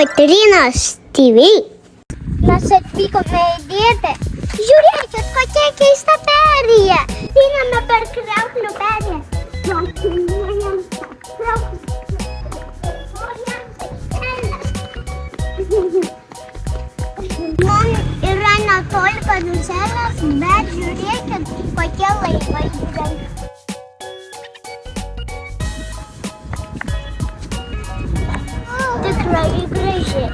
Kotrynos TV. Mes atvykome įdėti. Žiūrėkit, kokia keista perėja. Einame per kriauklių perėją. Man yra netoli karuselės, bet žiūrėkit, kokie laivai yra. Tikrai graži.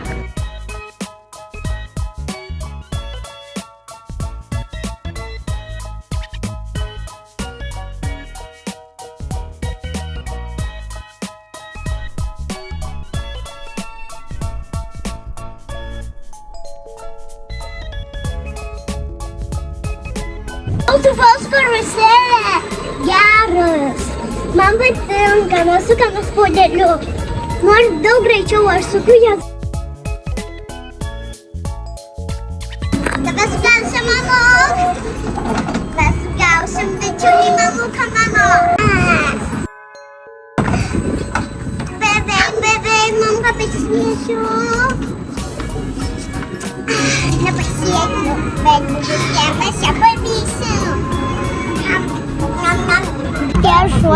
Autobus karuselė geras. Man patinka, mes sukame spodeliu. Nors daug greičiau aš suku jas. Dabar sugausim mamuk. Mes sugausim didžiulį mamuką mano. Beveik, mamka pasiekiu. Nepasiekiu, bet vis tiek mes ją pavysim.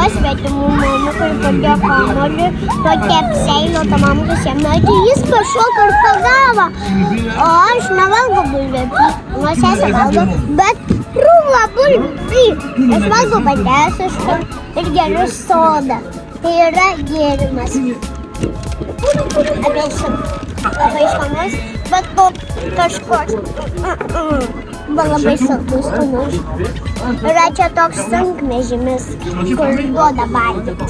Aš svetimų mamukų ir padėjo kamuolį, tokia apseilota mamukas jam nuėti, jis pašoka ir pagavo. O aš nevalgau bulvių, nors esą valgau, bet krūvą bulvių. Aš valgau patesišką ir geriu sodą. Tai yra gėrimas. Apelsin labai skanus, bet kažkoks. Buvo labai saldus skanus. Yra čia toks sunkvežimis, kur duoda valgyti.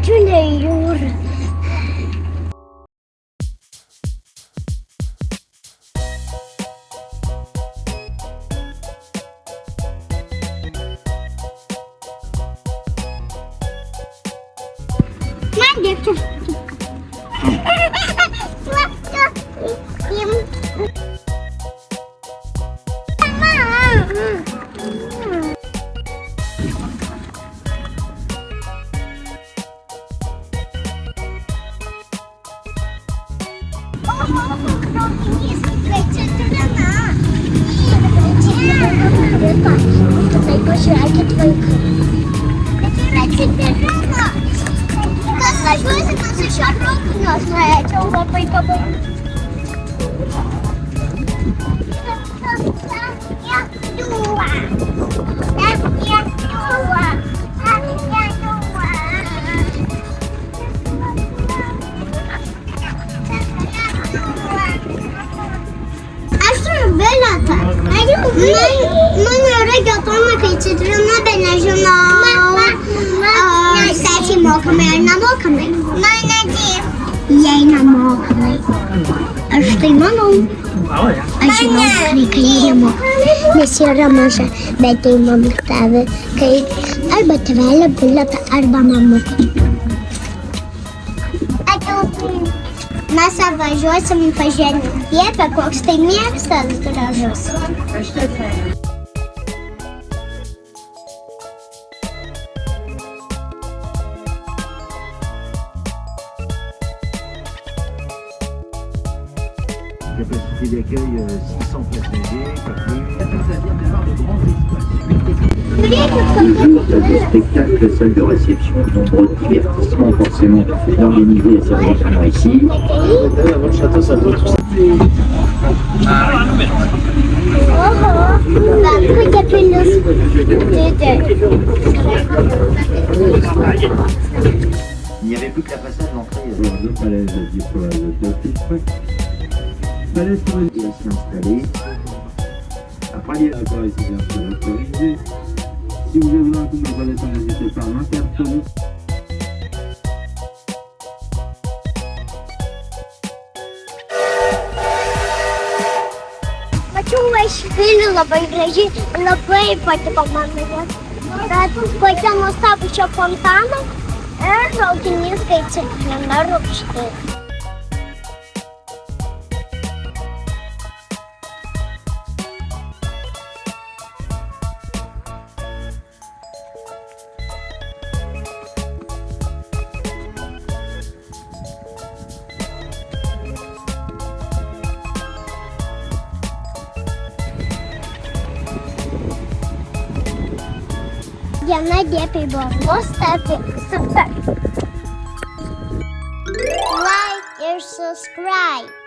Didžiulė jūra. Man dievčiau. Tai pažiūrėkit vaikai. Bet yra citrina. Kas važiuosime su šio rūknios, norėčiau labai pabaigti. Aš turiu bilietą. Man yra geltona, kai citrina, bet nežinau. Sečiai mokamai ar nemokamai? Man nedir. Jei nemokamai. Aš tai manau. Aš žinau, kai nemokamai. Nes yra maža, bet tai mamuk tave, kai arba tėvelė bilietą, arba mamuk. Mes važiuosim pažiūrėti vietą, koks tai miestas gražus. Capacité d'accueil 600 places légers, pas plus. Le jour, tas de spectacles, salle de réception, nombreux divertissements forcément organisés et sérieusement ici. Votre château, ça doit tout ça. Il n'y avait plus que la façade, l'entrée. Falaise pour les s'installer. Après, il y a encore ici bien sûr autorisé. Si vous avez un coup de falaise, n'hésitez pas à m'interpeller. Mačiau vašvilį labai gražiai, labai patiko man. Bet kokia nuostabu čia fontaną ir traukinys, kai citrina rūgštis. Diena dėpiai buvo nuostabi, super. Like ir subscribe.